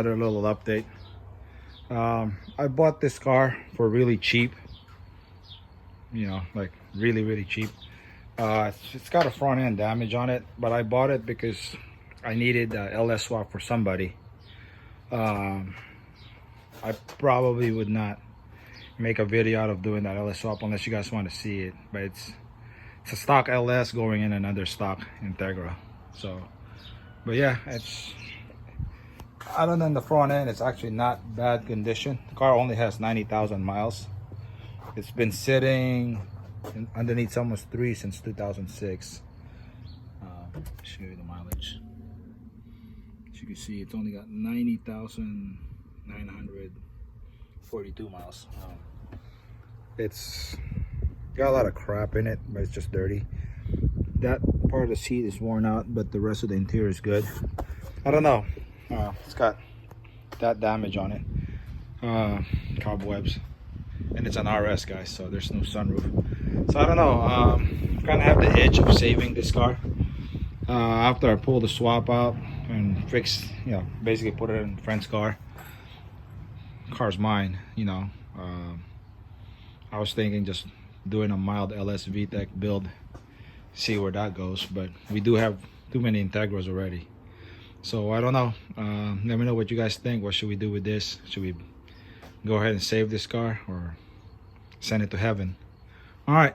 Another little update. I bought this car for really cheap, like really cheap. It's got a front end damage on it, but I bought it because I needed a LS swap for somebody. I probably would not make a video out of doing that LS swap unless you guys want to see it, but it's a stock LS going in another stock Integra. So, but yeah, it's, other than the front end, it's actually not bad condition. The car only has 90,000 miles. It's been sitting underneath someone's tree since 2006. Show you the mileage. As you can see, it's only got 90,942 miles. It's got a lot of crap in it, but it's just dirty. That part of the seat is worn out, but the rest of the interior is good. I don't know. It's got that damage on it. Cobwebs. And it's an RS, guys, so there's no sunroof. So I don't know. Kind of have the itch of saving this car. After I pull the swap out and fix, basically put it in a friend's car. Car's mine, I was thinking just doing a mild LS VTEC build, see where that goes, but we do have too many Integras already. So I don't know. Let me know what you guys think. What should we do with this? Should we go ahead and save this car or send it to heaven? All right.